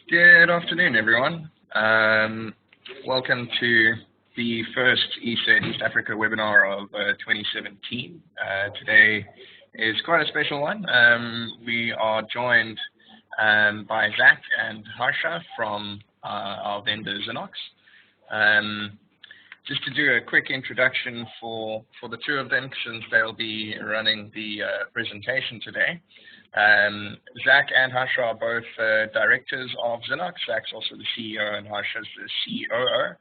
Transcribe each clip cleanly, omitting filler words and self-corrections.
Good afternoon, everyone. Welcome to the first ESET East Africa webinar of 2017. Today is quite a special one. We are joined by Zach and Harsha from our vendor Zinnox. Just to do a quick introduction for the two of them, since they'll be running the presentation today. Zach and Harsha are both directors of Zinnox. Zach's also the CEO and Harsha's the COO.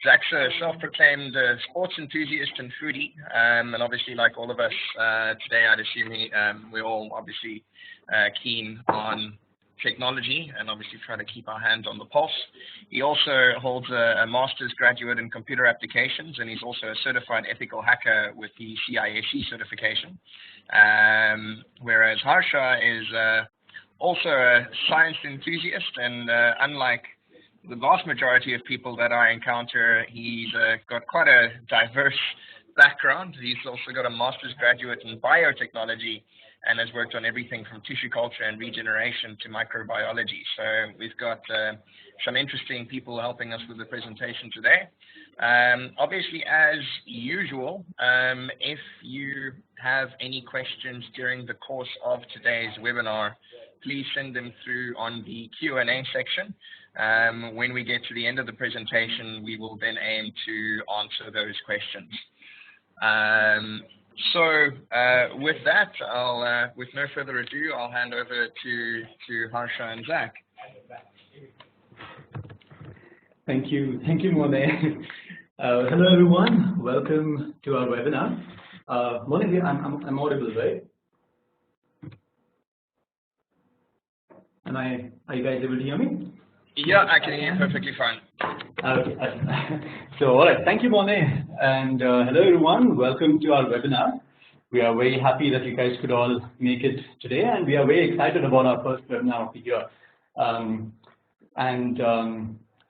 Zach's a self-proclaimed sports enthusiast and foodie, and obviously, like all of us today, I'd assume we're all obviously keen on technology and obviously try to keep our hands on the pulse. He also holds a master's graduate in computer applications, and he's also a certified ethical hacker with the CISC certification. Whereas Harsha is also a science enthusiast, and unlike the vast majority of people that I encounter, he's got quite a diverse background. He's also got a master's graduate in biotechnology and has worked on everything from tissue culture and regeneration to microbiology. So we've got some interesting people helping us with the presentation today. Obviously, as usual, if you have any questions during the course of today's webinar, please send them through on the Q&A section. When we get to the end of the presentation, we will then aim to answer those questions. So with that, with no further ado, I'll hand over to Harsha and Zach. Thank you, Mone. Hello, everyone. Welcome to our webinar. Mone, I'm audible, right? Are you guys able to hear me? Yeah, I can hear you perfectly fine. Okay. So, all right. Thank you, Mone. And hello, everyone. Welcome to our webinar. We are very happy that you guys could all make it today, and we are very excited about our first webinar of the year.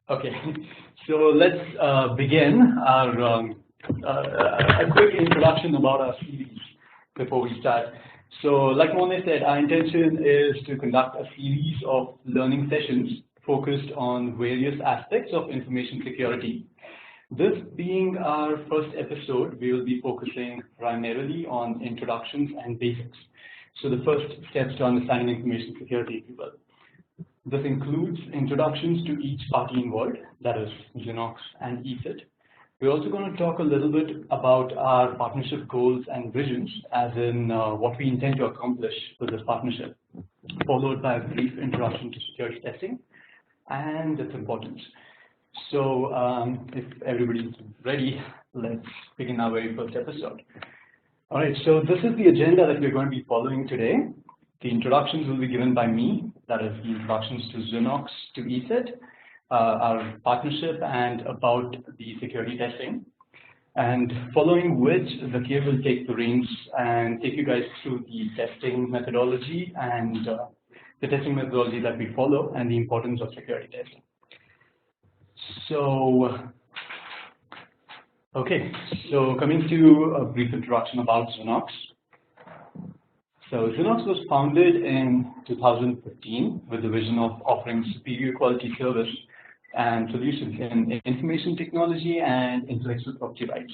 Okay, so let's begin our a quick introduction about our series before we start. So, like Mone said, our intention is to conduct a series of learning sessions focused on various aspects of information security. This being our first episode, we will be focusing primarily on introductions and basics. So the first steps to understanding information security, if you will. This includes introductions to each party involved, that is Zinnox and ESET. We're also going to talk a little bit about our partnership goals and visions, as in what we intend to accomplish with this partnership, followed by a brief introduction to security testing and its importance. So if everybody's ready, let's begin our very first episode. All right, so this is the agenda that we're going to be following today. The introductions will be given by me, that is the introductions to Zinnox, to ESET, our partnership, and about the security testing. And following which, Zakir will take the reins and take you guys through the testing methodology and the testing methodology that we follow and the importance of security testing. So, okay, so coming to a brief introduction about Zinnox. So Zinnox was founded in 2015 with the vision of offering superior quality service and solutions in information technology and intellectual property rights.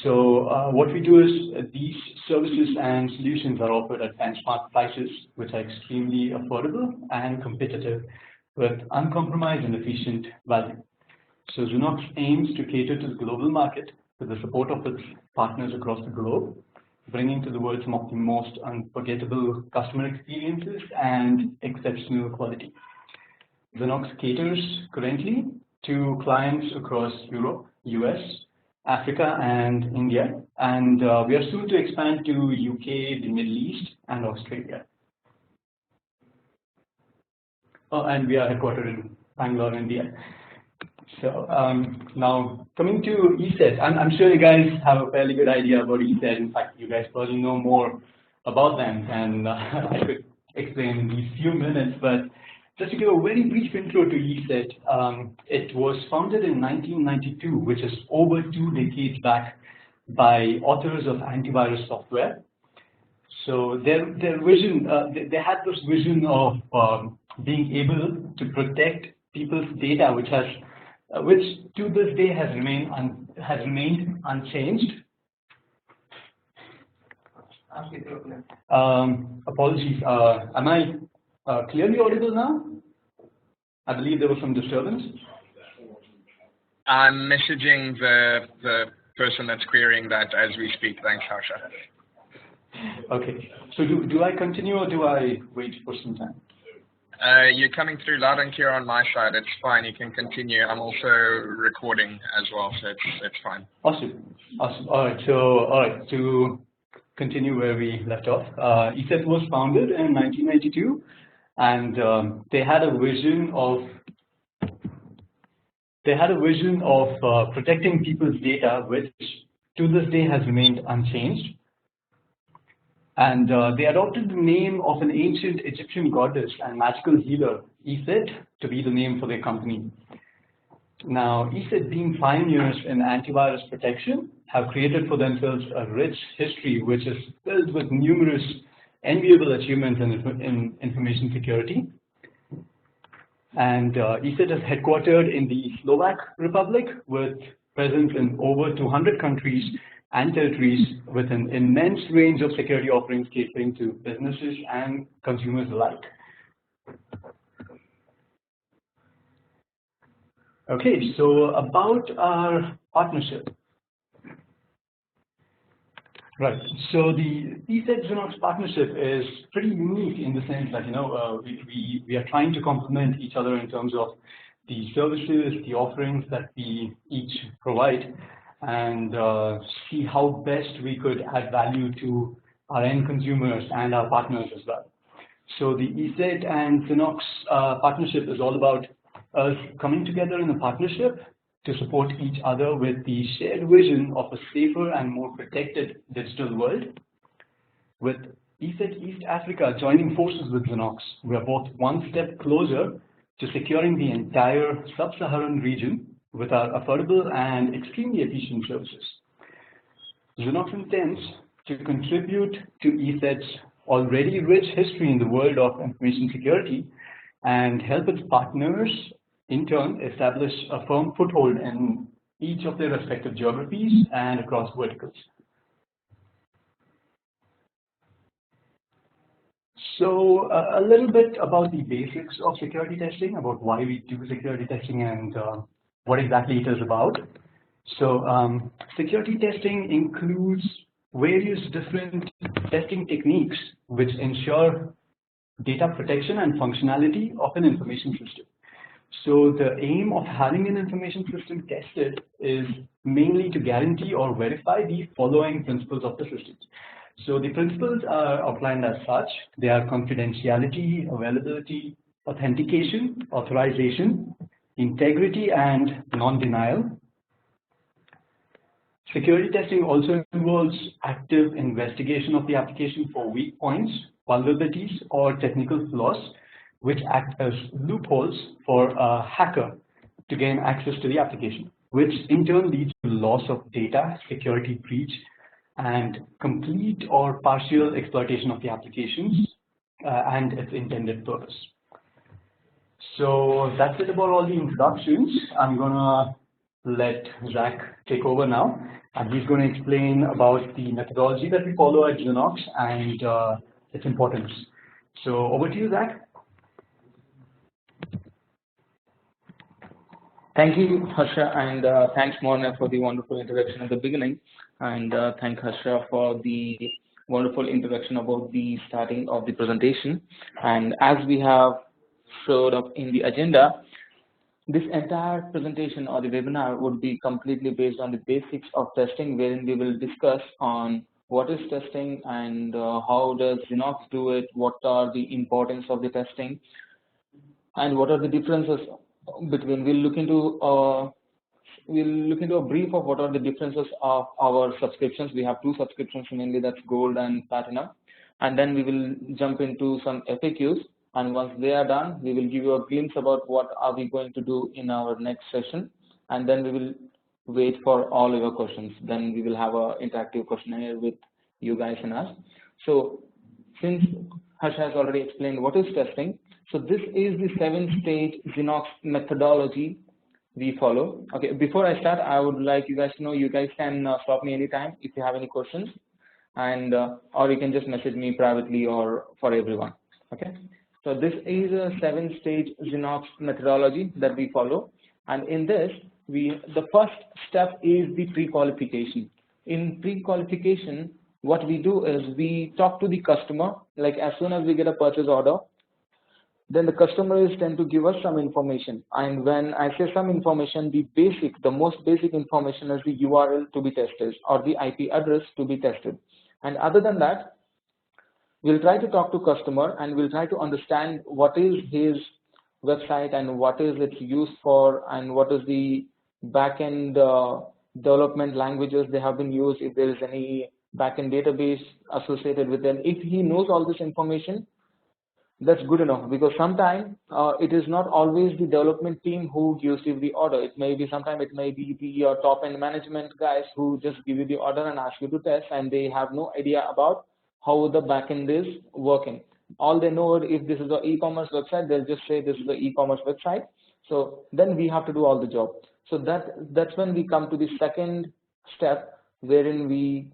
So what we do is these services and solutions are offered at benchmark prices, which are extremely affordable and competitive with uncompromised and efficient value. So Zinnox aims to cater to the global market with the support of its partners across the globe, bringing to the world some of the most unforgettable customer experiences and exceptional quality. Zinnox caters currently to clients across Europe, US, Africa, and India, and we are soon to expand to UK, the Middle East, and Australia. Oh, and we are headquartered in Bangalore, India. So now coming to ESET, I'm sure you guys have a fairly good idea about ESET. In fact, you guys probably know more about them than I could explain in these few minutes. But just to give a very brief intro to ESET, it was founded in 1992, which is over 2 decades back, by authors of antivirus software. So their vision, they had this vision of being able to protect people's data, which to this day has remained unchanged. Apologies. Am I clearly audible now? I believe there was some disturbance. I'm messaging the person that's querying that as we speak. Thanks, Harsha. Okay. So do I continue or do I wait for some time? You're coming through loud and clear on my side. It's fine. You can continue. I'm also recording as well, so it's fine. Awesome. All right. To continue where we left off, ESET was founded in 1992, and they had a vision of protecting people's data, which to this day has remained unchanged. And they adopted the name of an ancient Egyptian goddess and magical healer, ESET, to be the name for their company. Now, ESET, being pioneers in antivirus protection, have created for themselves a rich history which is filled with numerous enviable achievements in information security. And ESET is headquartered in the Slovak Republic with presence in over 200 countries and territories with an immense range of security offerings catering to businesses and consumers alike. Okay, so about our partnership. Right, so the ESET-Zinnox partnership is pretty unique in the sense that, we are trying to complement each other in terms of the services, the offerings that we each provide, and see how best we could add value to our end consumers and our partners as well. So the ESET and Zinnox partnership is all about us coming together in a partnership to support each other with the shared vision of a safer and more protected digital world. With ESET East Africa joining forces with Zinnox, we are both one step closer to securing the entire sub-Saharan region with our affordable and extremely efficient services. Zinnox intends to contribute to ESET's already rich history in the world of information security and help its partners in turn establish a firm foothold in each of their respective geographies and across verticals. So a little bit about the basics of security testing, about why we do security testing and what exactly it is about. So security testing includes various different testing techniques which ensure data protection and functionality of an information system. So the aim of having an information system tested is mainly to guarantee or verify the following principles of the system. So the principles are outlined as such. They are confidentiality, availability, authentication, authorization, integrity, and non-denial. Security testing also involves active investigation of the application for weak points, vulnerabilities, or technical flaws, which act as loopholes for a hacker to gain access to the application, which in turn leads to loss of data, security breach, and complete or partial exploitation of the applications and its intended purpose. So that's it about all the introductions. I'm gonna let Zach take over now, and he's going to explain about the methodology that we follow at Zinnox and its importance. So over to you, Zach. Thank you, Harsha, and thanks, Mona, for the wonderful introduction at the beginning, and thank Harsha for the wonderful introduction about the starting of the presentation. And as we have showed up in the agenda, this entire presentation or the webinar would be completely based on the basics of testing, wherein we will discuss on what is testing and how does Zinnox do it, what are the importance of the testing, and what are the differences between. We'll look into a brief of what are the differences of our subscriptions. We have two subscriptions mainly, that's Gold and Platinum, and then we will jump into some FAQs. And once they are done, we will give you a glimpse about what are we going to do in our next session, and then we will wait for all your questions. Then we will have an interactive questionnaire with you guys and us. So since Harsh has already explained what is testing. So this is the 7-stage Zinnox methodology we follow. Okay, before I start, I would like you guys to know you guys can stop me anytime if you have any questions, and or you can just message me privately or for everyone. Okay, so this is a 7-stage Zinnox methodology that we follow, and in this, the first step is the pre-qualification. In pre-qualification, what we do is we talk to the customer, like as soon as we get a purchase order, then the customers tend to give us some information. And when I say some information, the most basic information is the URL to be tested or the IP address to be tested. And other than that, we'll try to talk to customer and we'll try to understand what is his website and what is it used for and what is the backend development languages they have been used, if there is any backend database associated with them. If he knows all this information, that's good enough, because sometimes it is not always the development team who gives you the order. It may be sometimes it may be the top end management guys who just give you the order and ask you to test, and they have no idea about how the backend is working. All they know, if this is an e-commerce website, they'll just say this is the e-commerce website. So then we have to do all the job. So that's when we come to the second step, wherein we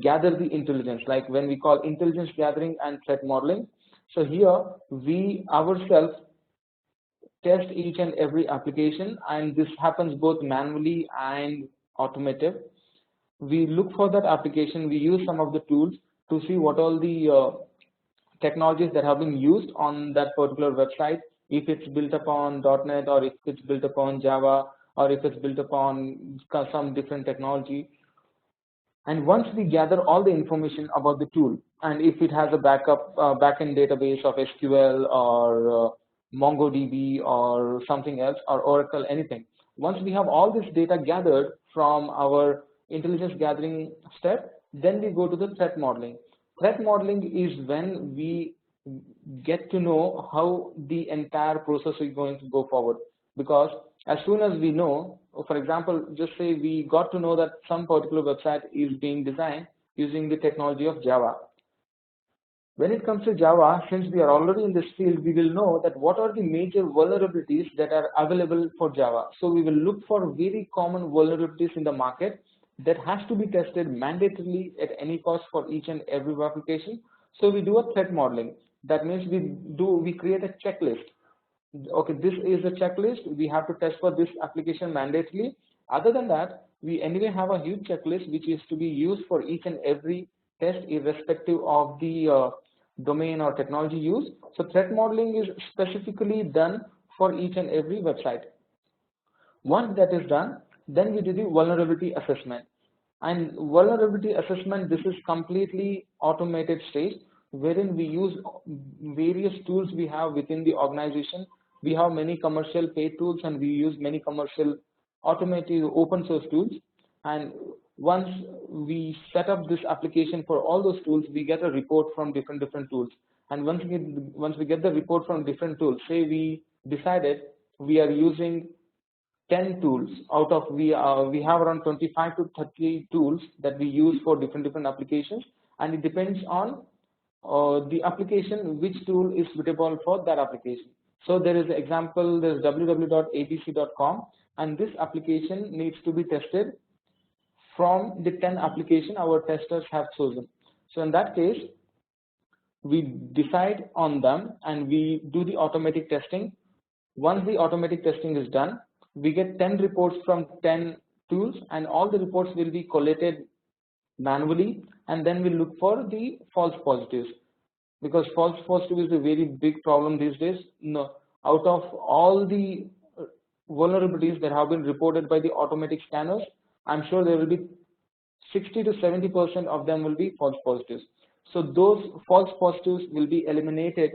gather the intelligence, like when we call intelligence gathering and threat modeling. So here we ourselves test each and every application, and this happens both manually and automated. We look for that application, we use some of the tools to see what all the technologies that have been used on that particular website, if it's built upon .NET or if it's built upon Java or if it's built upon some different technology. And once we gather all the information about the tool, and if it has a backend database of SQL or MongoDB or something else, or Oracle, anything, once we have all this data gathered from our intelligence gathering step, then we go to the threat modeling. Threat modeling is when we get to know how the entire process is going to go forward. Because as soon as we know, for example, just say we got to know that some particular website is being designed using the technology of Java. When it comes to Java, since we are already in this field, we will know that what are the major vulnerabilities that are available for Java. So we will look for very common vulnerabilities in the market that has to be tested mandatorily at any cost for each and every application. So we do a threat modeling. That means we create a checklist. Okay, this is a checklist. We have to test for this application mandatorily. Other than that, we anyway have a huge checklist which is to be used for each and every test, irrespective of the domain or technology used. So threat modeling is specifically done for each and every website. Once that is done, then we do the vulnerability assessment. And vulnerability assessment, this is completely automated stage, wherein we use various tools we have within the organization. We have many commercial paid tools and we use many commercial automated open source tools. And once we set up this application for all those tools, we get a report from different tools. And once we get the report from different tools, say we decided we are using 10 tools out of we have around 25 to 30 tools that we use for different applications, and it depends on the application which tool is suitable for that application. So there is an example, there's www.abc.com, and this application needs to be tested from the 10 application our testers have chosen. So in that case, we decide on them and we do the automatic testing. Once the automatic testing is done, we get 10 reports from 10 tools, and all the reports will be collated manually, and then we look for the false positives, because false positive is a very big problem these days. No, out of all the vulnerabilities that have been reported by the automatic scanners, I'm sure there will be 60 to 70% of them will be false positives. So those false positives will be eliminated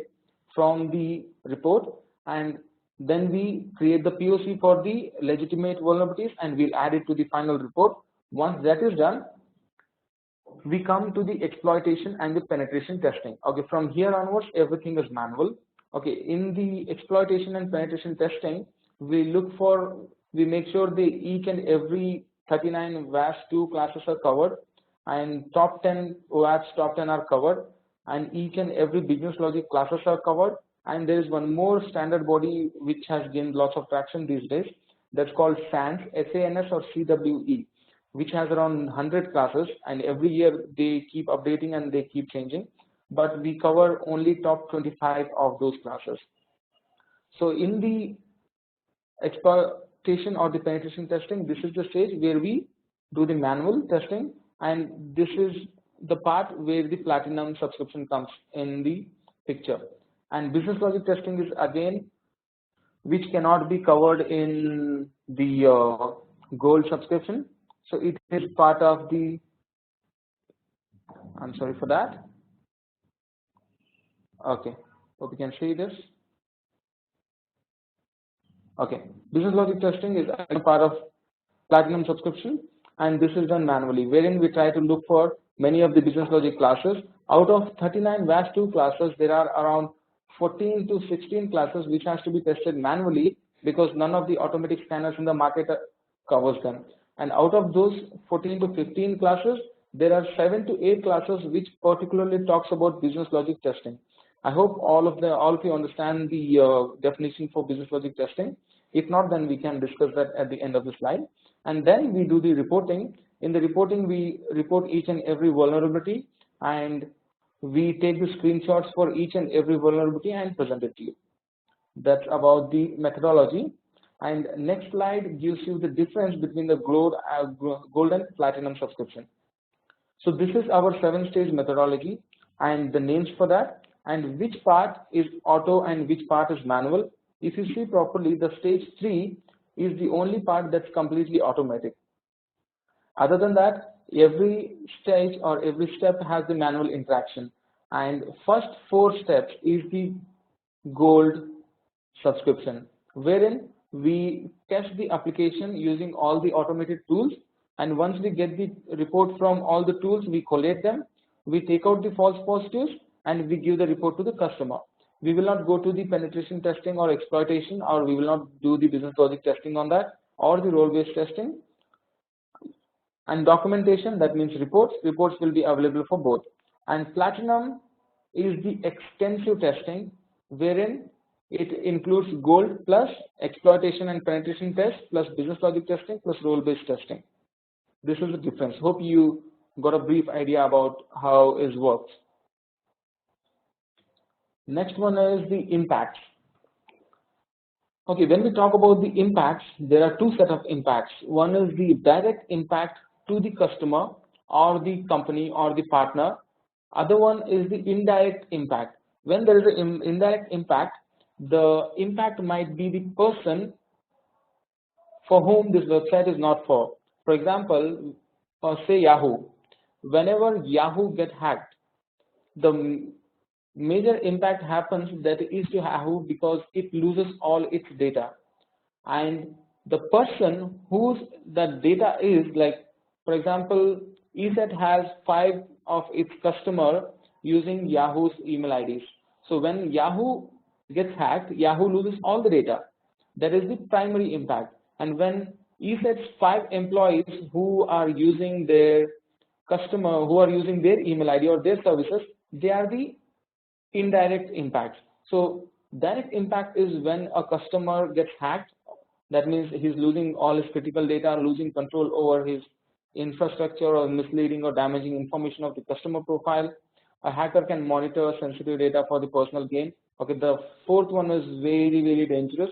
from the report, and then we create the POC for the legitimate vulnerabilities and we'll add it to the final report. Once that is done, we come to the exploitation and the penetration testing. Okay, from here onwards, everything is manual. Okay, in the exploitation and penetration testing, we make sure each and every 39 WAS2 classes are covered, and top 10 OATs, top 10 are covered. and each and every business logic classes are covered. And there is one more standard body which has gained lots of traction these days, that's called SANS, SANS or CWE, which has around 100 classes, and every year they keep updating and they keep changing, but we cover only top 25 of those classes. So in the exploitation or the penetration testing, this is the stage where we do the manual testing, and this is the part where the platinum subscription comes in the picture. And business logic testing is again which cannot be covered in the gold subscription. So it is part of the, I'm sorry for that. Okay, hope you can see this. Okay, business logic testing is a part of platinum subscription, and this is done manually, wherein we try to look for many of the business logic classes. Out of 39 VAS2 classes, there are around 14 to 16 classes which has to be tested manually, because none of the automatic scanners in the market covers them. And out of those 14 to 15 classes, there are 7 to 8 classes which particularly talks about business logic testing. I hope all of you understand the definition for business logic testing. If not, then we can discuss that at the end of the slide. And then we do the reporting. In the reporting, we report each and every vulnerability, and we take the screenshots for each and every vulnerability and present it to you. That's about the methodology. And next slide gives you the difference between the gold and platinum subscription. So this is our 7-stage methodology and the names for that, and which part is auto and which part is manual. If you see properly, the stage 3 is the only part that's completely automatic. Other than that, every stage or every step has the manual interaction, and first 4 steps is the gold subscription, wherein we test the application using all the automated tools, and once we get the report from all the tools, we collate them, we take out the false positives, and we give the report to the customer. We will not go to the penetration testing or exploitation, or we will not do the business logic testing on that, or the role-based testing. And documentation, that means reports will be available for both. And platinum is the extensive testing, wherein it includes gold plus exploitation and penetration test plus business logic testing plus role-based testing. This is the difference. Hope you got a brief idea about how it works. Next one is the impacts. Okay, when we talk about the impacts, there are 2 sets of impacts. One is the direct impact to the customer or the company or the partner. Other one is the indirect impact. When there is an indirect impact, the impact might be the person for whom this website is not for. For example, say Yahoo. Whenever Yahoo gets hacked, the major impact happens that is to Yahoo because it loses all its data. And the person whose that data is, like, for example, ESET has 5 of its customer using Yahoo's email IDs. So when Yahoo gets hacked, Yahoo loses all the data. That is the primary impact. And when ESET's 5 employees who are using their customer, who are using their email ID or their services, they are the indirect impacts. So direct impact is when a customer gets hacked. That means he's losing all his critical data, losing control over his infrastructure, or misleading or damaging information of the customer profile. A hacker can monitor sensitive data for the personal gain. Okay, the 4th one is very, very dangerous,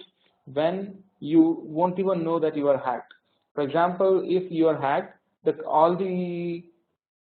when you won't even know that you are hacked. For example, if you are hacked, all the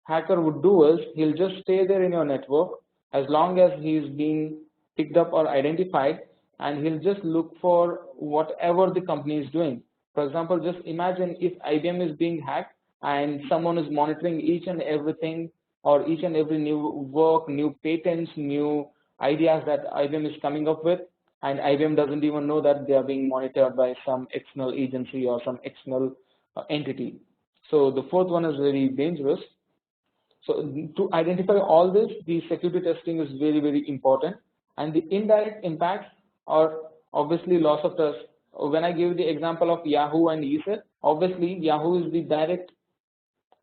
hacker would do is he'll just stay there in your network as long as he's being picked up or identified, and he'll just look for whatever the company is doing. For example, just imagine if IBM is being hacked and someone is monitoring each and everything, or each and every new work, new patents, new ideas that IBM is coming up with, and IBM doesn't even know that they are being monitored by some external agency or some external entity. So the 4th one is very dangerous. So to identify all this, the security testing is very, very important. And the indirect impacts are obviously loss of trust. When I give the example of Yahoo and ESET, obviously Yahoo is the direct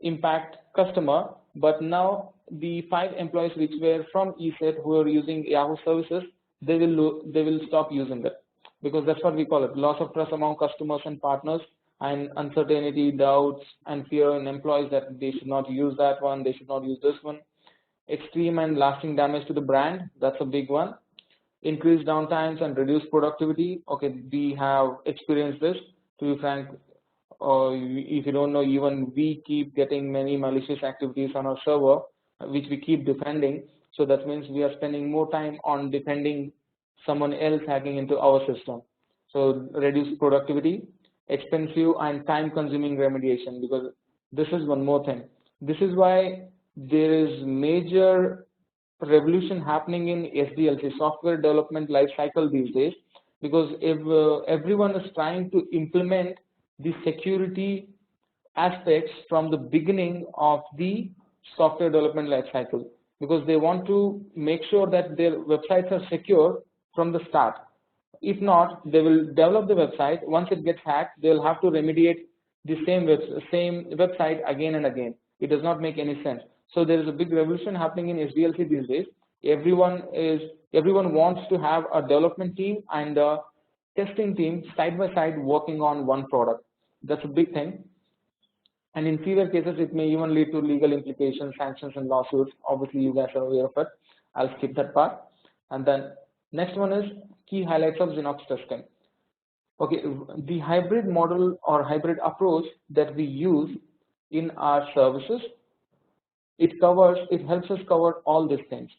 impact customer, but now the 5 employees which were from ESET who are using Yahoo services, they will stop using it, because that's what we call it: loss of trust among customers and partners, and uncertainty, doubts, and fear in employees that they should not use that one, they should not use this one. Extreme and lasting damage to the brand, that's a big one. Increased downtimes and reduced productivity. Okay, we have experienced this. To be frank, if you don't know, even we keep getting many malicious activities on our server, which we keep defending. So that means we are spending more time on defending someone else hacking into our system. So reduced productivity, expensive and time-consuming remediation, because this is one more thing. This is why there is major revolution happening in SDLC, software development lifecycle, these days, because if everyone is trying to implement the security aspects from the beginning of the software development lifecycle, because they want to make sure that their websites are secure from the start. If not, they will develop the website. Once it gets hacked, they'll have to remediate the same website again and again. It does not make any sense. So there is a big revolution happening in SDLC these days. Everyone wants to have a development team and a testing team side by side working on one product. That's a big thing. And in severe cases, it may even lead to legal implications, sanctions, and lawsuits. Obviously, you guys are aware of it. I'll skip that part. And then next one is key highlights of Zinnox testing. Okay, the hybrid model or hybrid approach that we use in our services, it helps us cover all these things.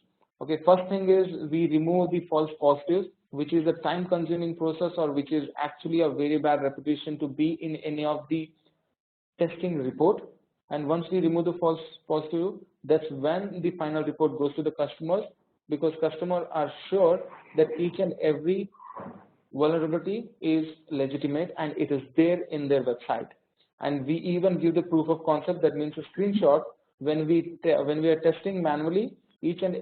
Okay, first thing is we remove the false positives, which is a time-consuming process, or which is actually a very bad reputation to be in any of the testing report. And once we remove the false positive, that's when the final report goes to the customers, because customers are sure that each and every vulnerability is legitimate and it is there in their website. And we even give the proof of concept, that means a screenshot. When we are testing manually,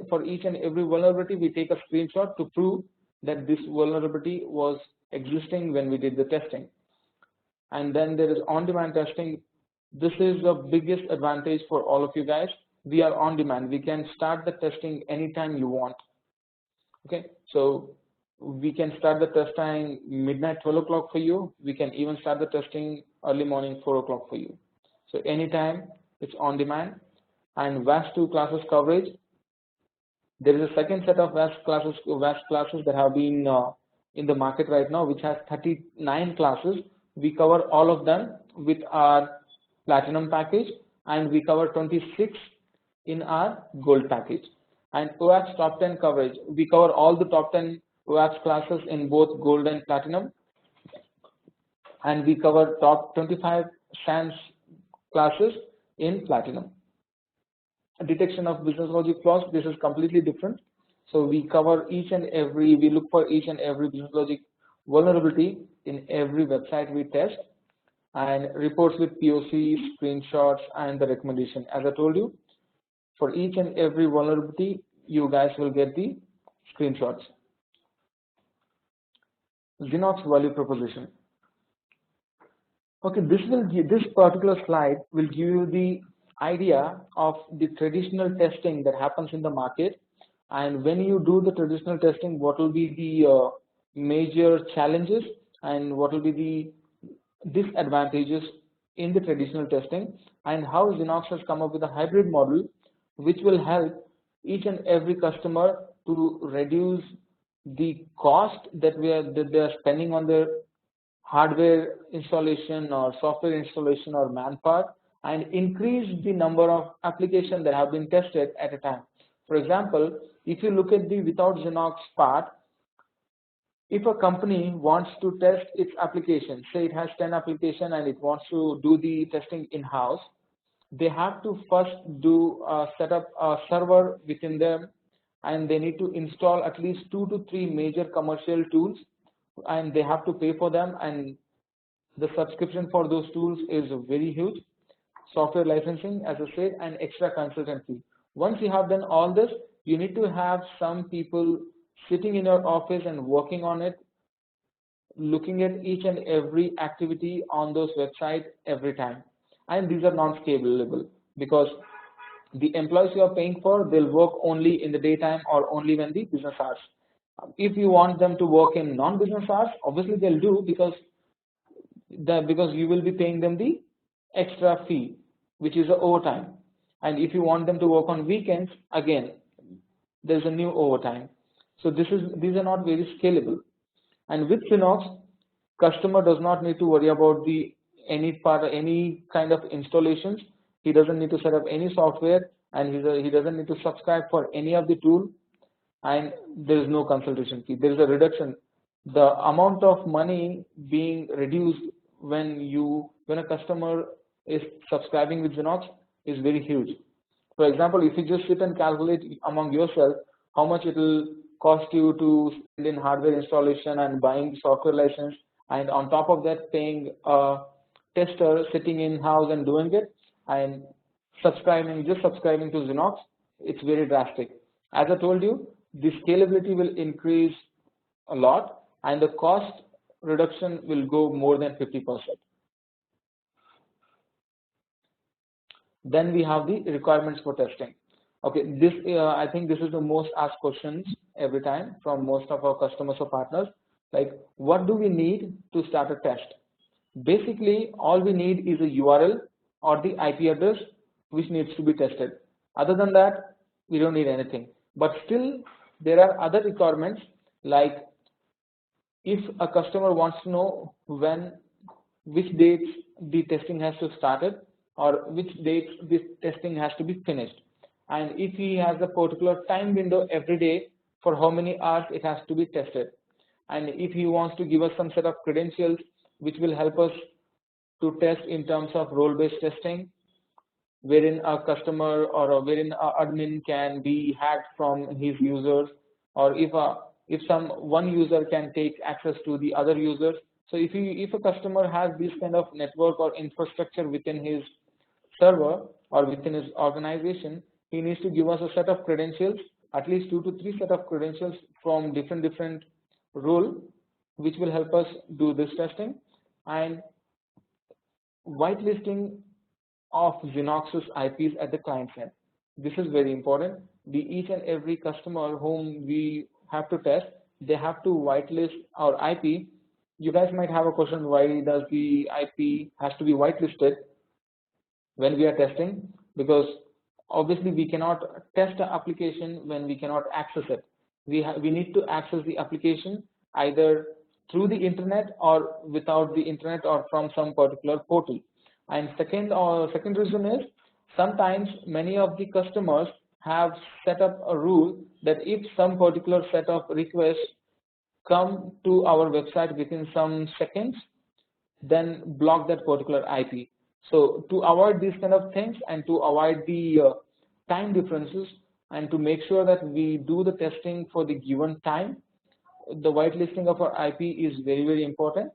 for each and every vulnerability, we take a screenshot to prove that this vulnerability was existing when we did the testing. And then there is on-demand testing. This is the biggest advantage for all of you guys. We are on demand. We can start the testing anytime you want. Okay, so we can start the test time midnight, 12 o'clock for you. We can even start the testing early morning, 4 o'clock for you. So anytime, it's on demand. And WAS2 classes coverage. There is a second set of WAS classes that have been in the market right now, which has 39 classes. We cover all of them with our platinum package, and we cover 26 in our gold package. And OAPS top 10 coverage, we cover all the top 10 OAPS classes in both gold and platinum, and we cover top 25 SANS classes in platinum. Detection of business logic flaws, this is completely different. So we cover we look for each and every business logic vulnerability in every website we test, and reports with POCs, screenshots, and the recommendation. As I told you, for each and every vulnerability, you guys will get the screenshots. Zinnox value proposition. Okay, this particular slide will give you the idea of the traditional testing that happens in the market, and when you do the traditional testing, what will be the major challenges and what will be the disadvantages in the traditional testing, and how Zinnox has come up with a hybrid model which will help each and every customer to reduce the cost that they are spending on their hardware installation or software installation or manpower, and increase the number of applications that have been tested at a time. For example, if you look at the without Zinnox part, if a company wants to test its application, say it has 10 applications and it wants to do the testing in-house, they have to first set up a server within them, and they need to install at least 2 to 3 major commercial tools, and they have to pay for them, and the subscription for those tools is very huge. Software licensing, as I said, and extra consultancy. Once you have done all this, you need to have some people sitting in your office and working on it, looking at each and every activity on those websites every time. And these are non-scalable, because The employees you are paying for, they'll work only in the daytime or only when the business hours. If you want them to work in non-business hours, obviously they'll do, because you will be paying them the extra fee, which is the overtime. And if you want them to work on weekends, again, there's a new overtime. So these are not very scalable. And with Zinnox, customer does not need to worry about any kind of installations. He doesn't need to set up any software, and he doesn't need to subscribe for any of the tool, and there is no consultation fee. There is a reduction. The amount of money being reduced when a customer is subscribing with Zinnox is very huge. For example, if you just sit and calculate among yourself how much it will cost you to spend in hardware installation and buying software license, and on top of that paying a tester sitting in house and doing it, and subscribing to Zinnox, it's very drastic. As I told you, the scalability will increase a lot, and the cost reduction will go more than 50%. Then we have the requirements for testing. Okay, this I think this is the most asked questions every time from most of our customers or partners. Like, what do we need to start a test? Basically, all we need is a URL or the IP address which needs to be tested. Other than that, we don't need anything. But still, there are other requirements, like if a customer wants to know which dates the testing has to started, or which dates this testing has to be finished, and if he has a particular time window every day for how many hours it has to be tested, and if he wants to give us some set of credentials which will help us to test in terms of role-based testing, wherein a customer or wherein an admin can be hacked from his users, or if one user can take access to the other users. So if a customer has this kind of network or infrastructure within his server or within his organization, he needs to give us a set of credentials, at least 2 to 3 set of credentials from different role, which will help us do this testing. And whitelisting of Zinnox's IPs at the client side. This is very important. Each and every customer whom we have to test, they have to whitelist our IP. You guys might have a question, why does the IP has to be whitelisted when we are testing? Because obviously we cannot test the application when we cannot access it. We need to access the application either through the internet or without the internet or from some particular portal. And second reason is, sometimes many of the customers have set up a rule that if some particular set of requests come to our website within some seconds, then block that particular IP. So to avoid these kind of things and to avoid the time differences and to make sure that we do the testing for the given time, the whitelisting of our IP is very, very important.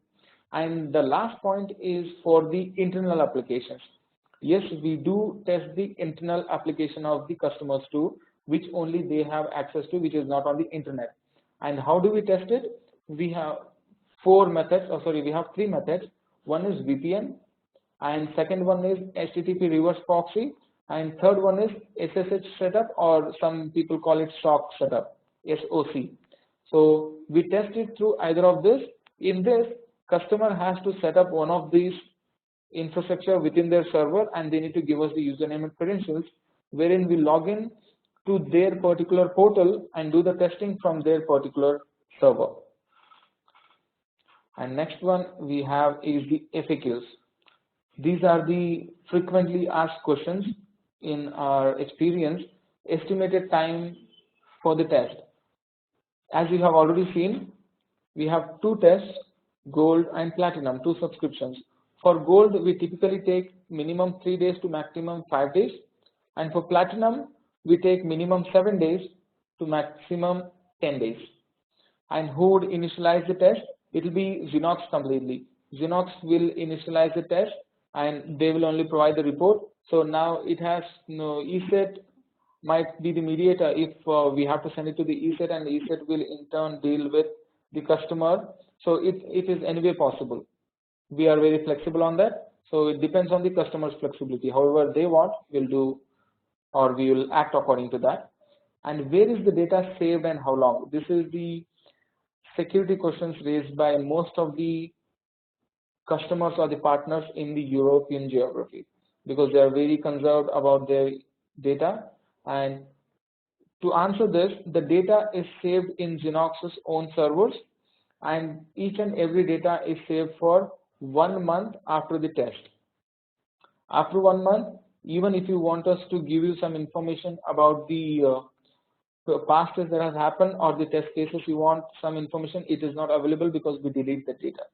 And the last point is for the internal applications. Yes, we do test the internal application of the customers too, which only they have access to, which is not on the internet. And how do we test it? We have we have 3 methods. One is VPN, and second one is HTTP reverse proxy, and third one is SSH setup, or some people call it SOC setup, SOC. So we test it through either of this. In this, customer has to set up one of these infrastructure within their server, and they need to give us the username and credentials, wherein we log in to their particular portal and do the testing from their particular server. And next one we have is the FAQs. These are the frequently asked questions in our experience. Estimated time for the test. As you have already seen, we have 2 tests, Gold and Platinum, 2 subscriptions. For Gold, we typically take minimum 3 days to maximum 5 days, and for Platinum, we take minimum 7 days to maximum 10 days. And who would initialize the test? It will be Zinnox completely. Zinnox will initialize the test, and they will only provide the report. So now it has ESET might be the mediator if we have to send it to the ESET, and ESET will in turn deal with the customer. So it is anyway possible. We are very flexible on that. So it depends on the customer's flexibility. However they want, we'll do or we will act according to that. And where is the data saved and how long? This is the security questions raised by most of the customers or the partners in the European geography, because they are very conserved about their data. And to answer this, the data is saved in Zinnox's own servers, and each and every data is saved for 1 month after the test. After 1 month, even if you want us to give you some information about the past test that has happened or the test cases, you want some information, it is not available because we delete the data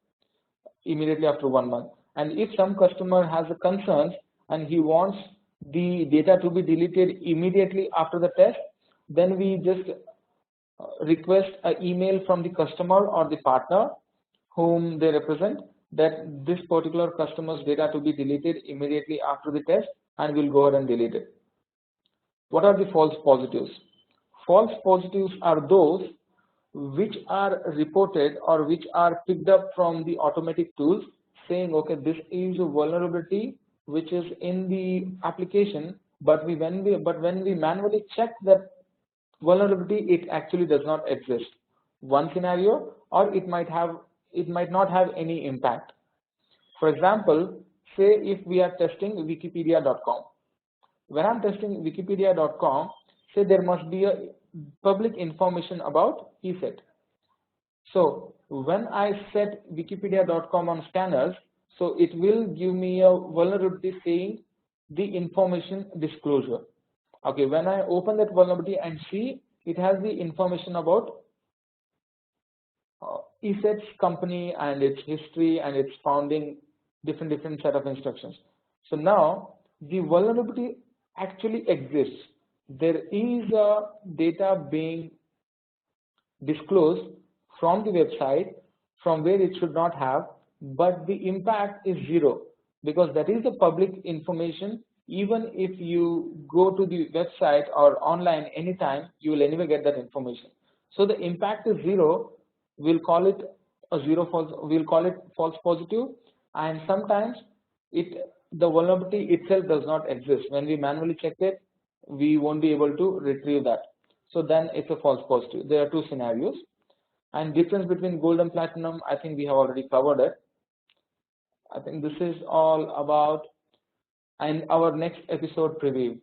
immediately after 1 month. And if some customer has a concern and he wants the data to be deleted immediately after the test, then we just request an email from the customer or the partner whom they represent that this particular customer's data to be deleted immediately after the test, and we'll go ahead and delete it. What are the false positives? False positives are those which are reported or which are picked up from the automatic tools saying, okay, this is a vulnerability which is in the application, but when we manually check that vulnerability, it actually does not exist. One scenario, or it might not have any impact. For example, say if we are testing wikipedia.com. When I'm testing wikipedia.com, say there must be a public information about ESET. So when I set wikipedia.com on scanners, so it will give me a vulnerability saying the information disclosure. Okay, when I open that vulnerability and see, it has the information about ESET's company and its history and its founding, different set of instructions. So now the vulnerability actually exists. There is a data being disclosed from the website from where it should not have, but the impact is zero because that is the public information. Even if you go to the website or online anytime, you will anyway get that information. So the impact is zero. We'll call it we'll call it false positive, and sometimes the vulnerability itself does not exist. When we manually check it, we won't be able to retrieve that. So then it's a false positive. There are two scenarios. And difference between gold and platinum, I think we have already covered it. I think this is all about and our next episode preview.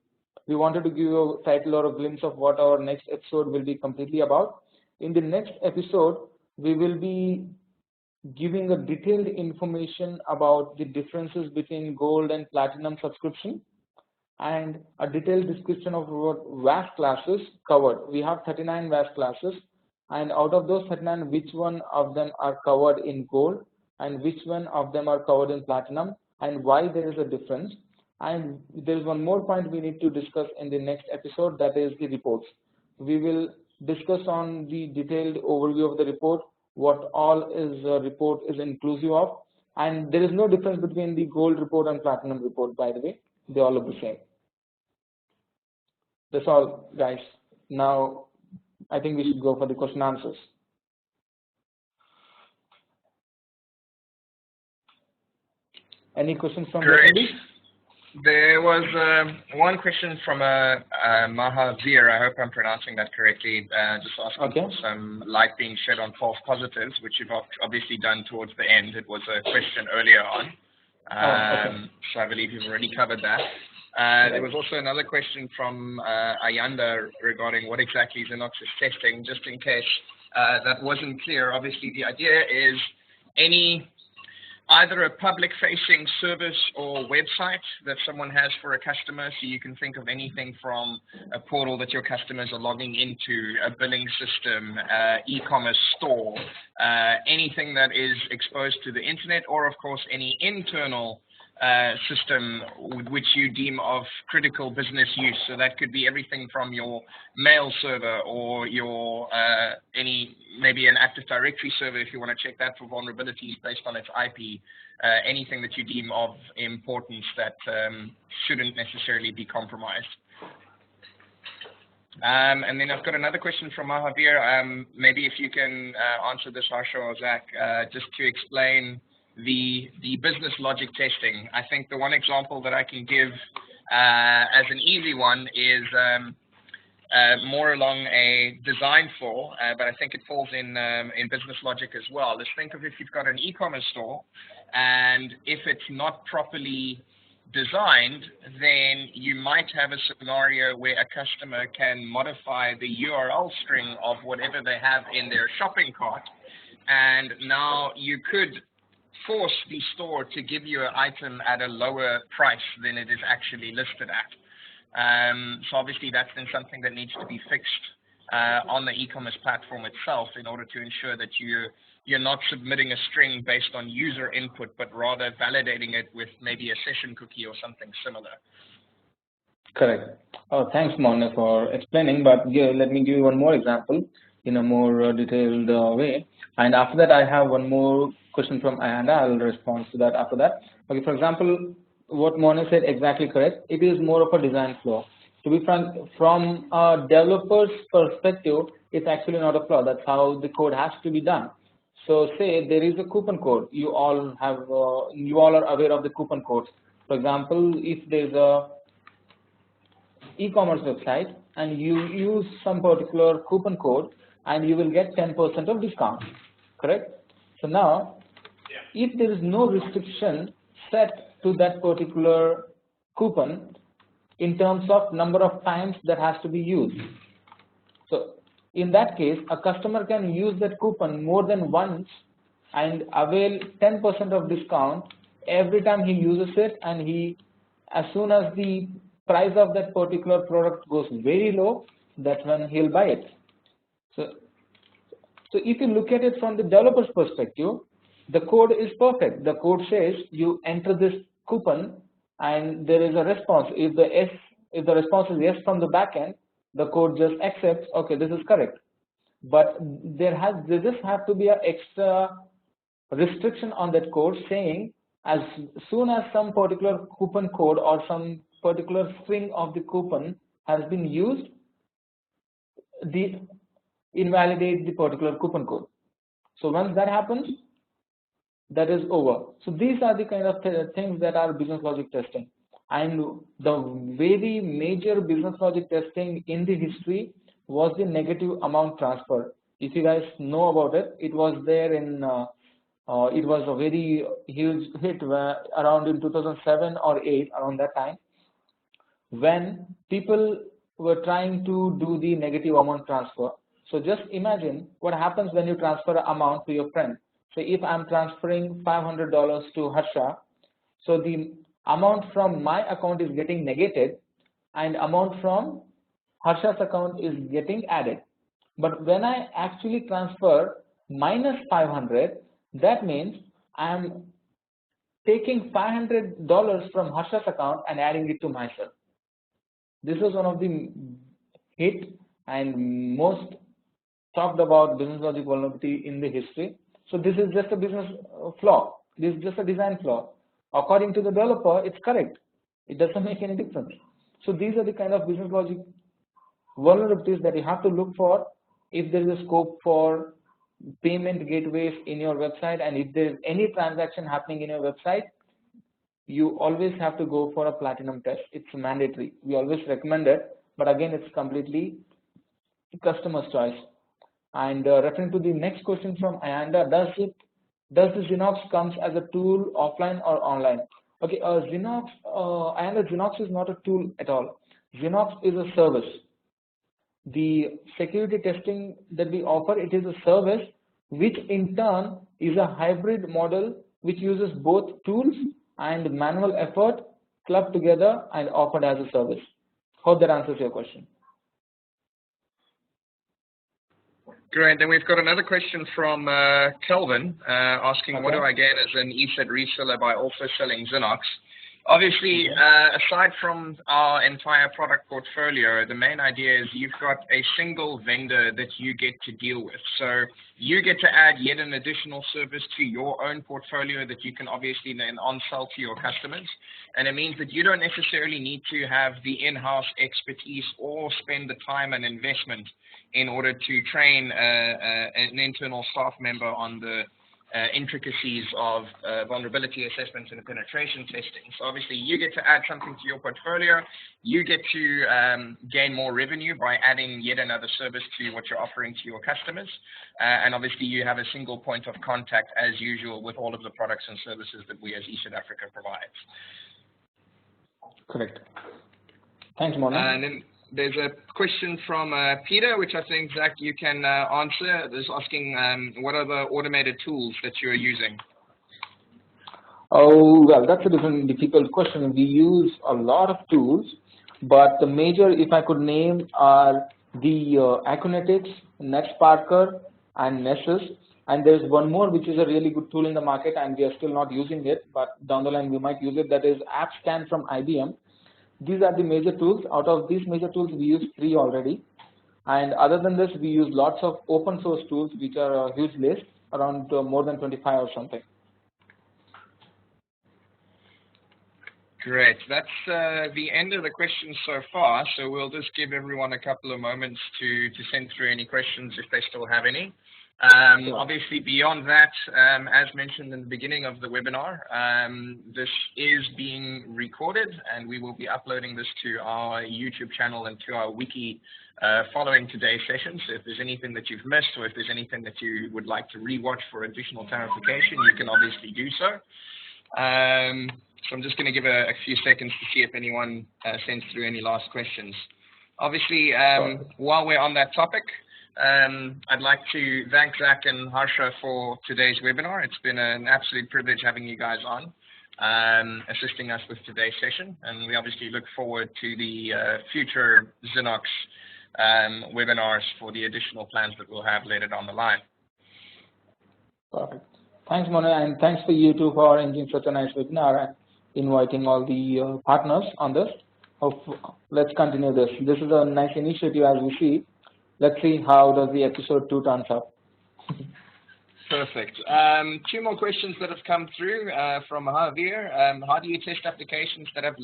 We wanted to give you a title or a glimpse of what our next episode will be completely about. In the next episode, we will be giving a detailed information about the differences between gold and platinum subscription and a detailed description of what VAS classes covered. We have 39 VAS classes, and out of those 39, which one of them are covered in gold and which one of them are covered in platinum and why there is a difference. And there is one more point we need to discuss in the next episode, that is the reports. We will discuss on the detailed overview of the report, what all is a report is inclusive of, and there is no difference between the gold report and platinum report, by the way. They all look the same. That's all, guys. Now, I think we should go for the question answers. Any questions from the attendees? There was one question from Mahavir, I hope I'm pronouncing that correctly, just asking for some light being shed on false positives, which you've obviously done towards the end. It was a question earlier on, so I believe you've already covered that. There was also another question from Ayanda regarding what exactly Zinnox is testing, just in case that wasn't clear. Obviously, the idea is either a public-facing service or website that someone has for a customer, so you can think of anything from a portal that your customers are logging into, a billing system, e-commerce store, anything that is exposed to the internet, or of course any internal system which you deem of critical business use. So that could be everything from your mail server or your maybe an Active Directory server if you want to check that for vulnerabilities based on its IP, anything that you deem of importance that shouldn't necessarily be compromised. And then I've got another question from Mahavir. Maybe if you can answer this, Harsha or Zach, just to explain the business logic testing. I think the one example that I can give as an easy one is more along a design floor, but I think it falls in business logic as well. Let's think of if you've got an e-commerce store, and if it's not properly designed, then you might have a scenario where a customer can modify the URL string of whatever they have in their shopping cart, and now you could force the store to give you an item at a lower price than it is actually listed at. So obviously that's then something that needs to be fixed on the e-commerce platform itself in order to ensure that you're not submitting a string based on user input, but rather validating it with maybe a session cookie or something similar. Correct. Oh, thanks, Mona, for explaining. But yeah, let me give you one more example in a more detailed way. And after that, I have one more question from Ayanda. I'll respond to that after that. Okay, for example, what Mona said exactly correct. It is more of a design flaw. To be frank, from a developer's perspective, it's actually not a flaw. That's how the code has to be done. So say there is a coupon code. You all are aware of the coupon codes. For example, if there's a e-commerce website and you use some particular coupon code, and you will get 10% of discount, correct? So now, if there is no restriction set to that particular coupon in terms of number of times that has to be used. So in that case, a customer can use that coupon more than once and avail 10% of discount every time he uses it, and as soon as the price of that particular product goes very low, that's when he'll buy it. So if you look at it from the developer's perspective, the code is perfect. The code says you enter this coupon and there is a response. If the response is yes from the backend, the code just accepts, okay, this is correct. But there just have to be an extra restriction on that code saying as soon as some particular coupon code or some particular string of the coupon has been used, invalidate the particular coupon code. So once that happens, that is over. So these are the kind of things that are business logic testing. And the very major business logic testing in the history was the negative amount transfer. If you guys know about it, it was there in, it was a very huge hit around in 2007 or 8, around that time, when people were trying to do the negative amount transfer. So just imagine what happens when you transfer an amount to your friend. So if I'm transferring $500 to Harsha, so the amount from my account is getting negated and amount from Harsha's account is getting added. But when I actually transfer minus 500, that means I'm taking $500 from Harsha's account and adding it to myself. This was one of the hit and most talked about business logic vulnerability in the history. So this is just a business flaw. This is just a design flaw. According to the developer, it's correct. It doesn't make any difference. So these are the kind of business logic vulnerabilities that you have to look for if there is a scope for payment gateways in your website, and if there is any transaction happening in your website, you always have to go for a platinum test. It's mandatory. We always recommend it, but again, it's completely customer's choice. And referring to the next question from Ayanda, does the Zinnox comes as a tool offline or online? Okay, Zinnox, Ayanda, Zinnox is not a tool at all. Zinnox is a service. The security testing that we offer, it is a service which in turn is a hybrid model which uses both tools and manual effort clubbed together and offered as a service. Hope that answers your question. Great. Then we've got another question from Kelvin asking, okay, what do I gain as an ESET reseller by also selling Zinnox? Obviously, aside from our entire product portfolio, the main idea is you've got a single vendor that you get to deal with. So you get to add yet an additional service to your own portfolio that you can obviously then on-sell to your customers. And it means that you don't necessarily need to have the in-house expertise or spend the time and investment in order to train an internal staff member on the intricacies of vulnerability assessment and penetration testing. So obviously you get to add something to your portfolio. You get to gain more revenue by adding yet another service to what you're offering to your customers. And obviously you have a single point of contact as usual with all of the products and services that we as ESET Africa provides. Correct. Thanks, Mona. And then there's a question from Peter, which I think, Zach, you can answer. There's asking, what are the automated tools that you're using? Oh, well, that's a difficult question. We use a lot of tools, but the major, if I could name, are the Aconetics, NetSparker, and Nessus. And there's one more, which is a really good tool in the market, and we are still not using it, but down the line we might use it. That is AppScan from IBM. These are the major tools. Out of these major tools, we use 3 already. And other than this, we use lots of open source tools, which are a huge list, around more than 25 or something. Great. That's the end of the questions so far. So we'll just give everyone a couple of moments to send through any questions if they still have any. Obviously, beyond that, as mentioned in the beginning of the webinar, this is being recorded, and we will be uploading this to our YouTube channel and to our wiki following today's session. So if there's anything that you've missed, or if there's anything that you would like to rewatch for additional clarification, you can obviously do so. So I'm just going to give a few seconds to see if anyone sends through any last questions. Obviously, while we're on that topic, I'd like to thank Zach and Harsha for today's webinar. It's been an absolute privilege having you guys on, assisting us with today's session. And we obviously look forward to the future Zinnox webinars for the additional plans that we'll have later down the line. Perfect. Thanks, Mona, and thanks for you too for arranging such a nice webinar and inviting all the partners on this. Let's continue this. This is a nice initiative as we see. Let's see how does the episode 2 turns out. Perfect. 2 more questions that have come through from Javier. How do you test applications that have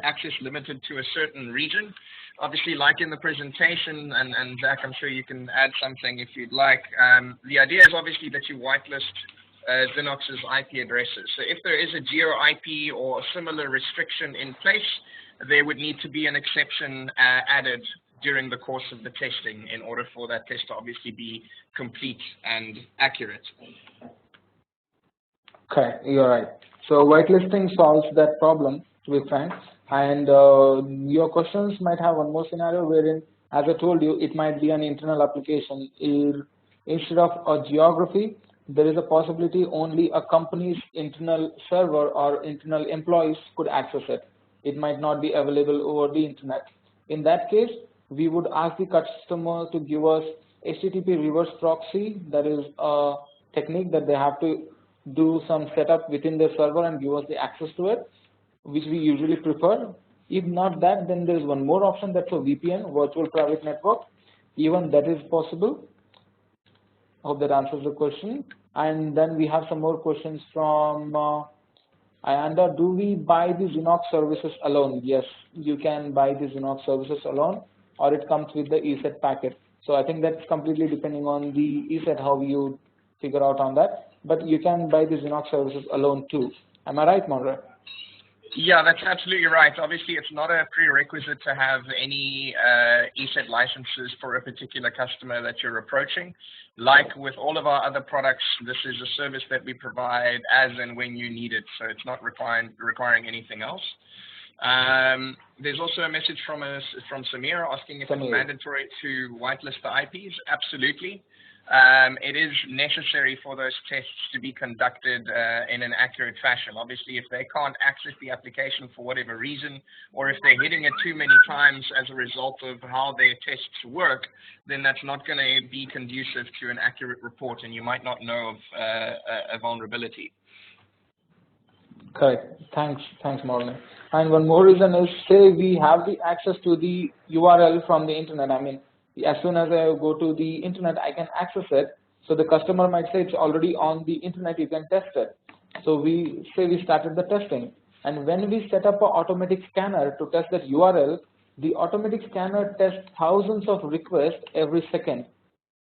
access limited to a certain region? Obviously, like in the presentation, and Zach, I'm sure you can add something if you'd like. The idea is obviously that you whitelist Zinnox's IP addresses. So if there is a geo IP or a similar restriction in place, there would need to be an exception added during the course of the testing in order for that test to obviously be complete and accurate. Okay, you're right. So whitelisting solves that problem, to be frank. And your questions might have one more scenario wherein, as I told you, it might be an internal application. Instead of a geography, there is a possibility only a company's internal server or internal employees could access it. It might not be available over the internet. In that case, we would ask the customer to give us HTTP reverse proxy. That is a technique that they have to do some setup within their server and give us the access to it, which we usually prefer. If not that, then there is one more option, that's a VPN, virtual private network. Even that is possible. Hope that answers the question. And then we have some more questions from Ayanda. Do we buy the Zinnox services alone? Yes, you can buy the Zinnox services alone, or it comes with the ESET packet. So I think that's completely depending on the ESET, how you figure out on that. But you can buy the Zinnox services alone too. Am I right, Monroe? Yeah, that's absolutely right. Obviously, it's not a prerequisite to have any ESET licenses for a particular customer that you're approaching. Like with all of our other products, this is a service that we provide as and when you need it. So it's not requiring anything else. There's also a message from Samir asking if it's mandatory to whitelist the IPs. Absolutely. It is necessary for those tests to be conducted in an accurate fashion. Obviously, if they can't access the application for whatever reason, or if they're hitting it too many times as a result of how their tests work, then that's not going to be conducive to an accurate report, and you might not know of a vulnerability. Correct. Thanks, Morgan. And one more reason is, say we have the access to the URL from the internet. I mean, as soon as I go to the internet, I can access it. So the customer might say it's already on the internet, you can test it. So we say we started the testing. And when we set up an automatic scanner to test that URL, the automatic scanner tests thousands of requests every second.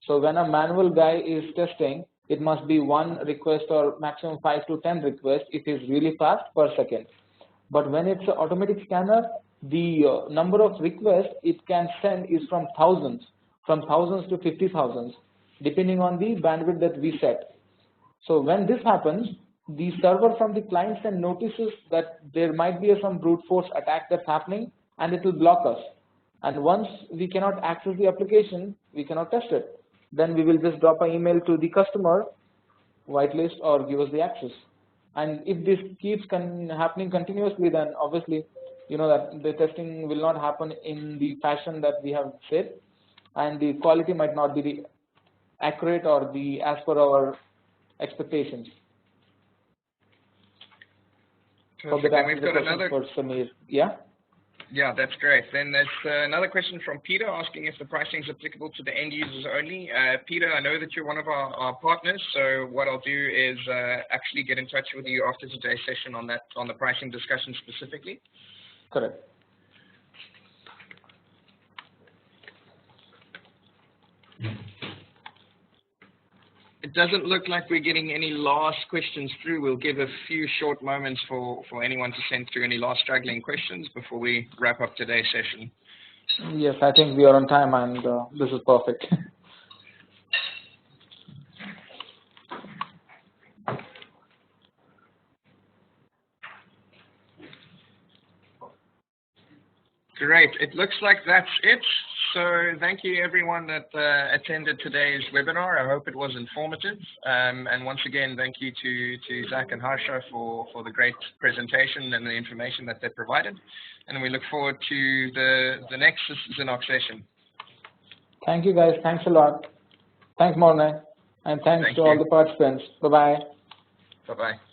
So when a manual guy is testing, it must be 1 request or maximum 5 to 10 requests. It is really fast per second. But when it's an automatic scanner, the number of requests it can send is from thousands to 50,000, depending on the bandwidth that we set. So when this happens, the server from the client send notices that there might be some brute force attack that's happening, and it will block us. And once we cannot access the application, we cannot test it. Then we will just drop an email to the customer, whitelist or give us the access. And if this keeps happening continuously, then obviously, you know that the testing will not happen in the fashion that we have said, and the quality might not be the accurate or the as per our expectations. Perfect. And we've got another. For Samir. Yeah. Yeah, that's great. Then there's another question from Peter asking if the pricing is applicable to the end users only. Peter, I know that you're one of our partners, so what I'll do is actually get in touch with you after today's session on the pricing discussion specifically. Correct. It doesn't look like we're getting any last questions through. We'll give a few short moments for anyone to send through any last struggling questions before we wrap up today's session. Yes, I think we are on time, and this is perfect. Great. It looks like that's it. So thank you everyone that attended today's webinar. I hope it was informative. And once again, thank you to Zach and Harsha for the great presentation and the information that they provided. And we look forward to the next Zinnox session. Thank you guys. Thanks a lot. Thanks Morne. And thanks to all the participants. Bye-bye. Bye-bye.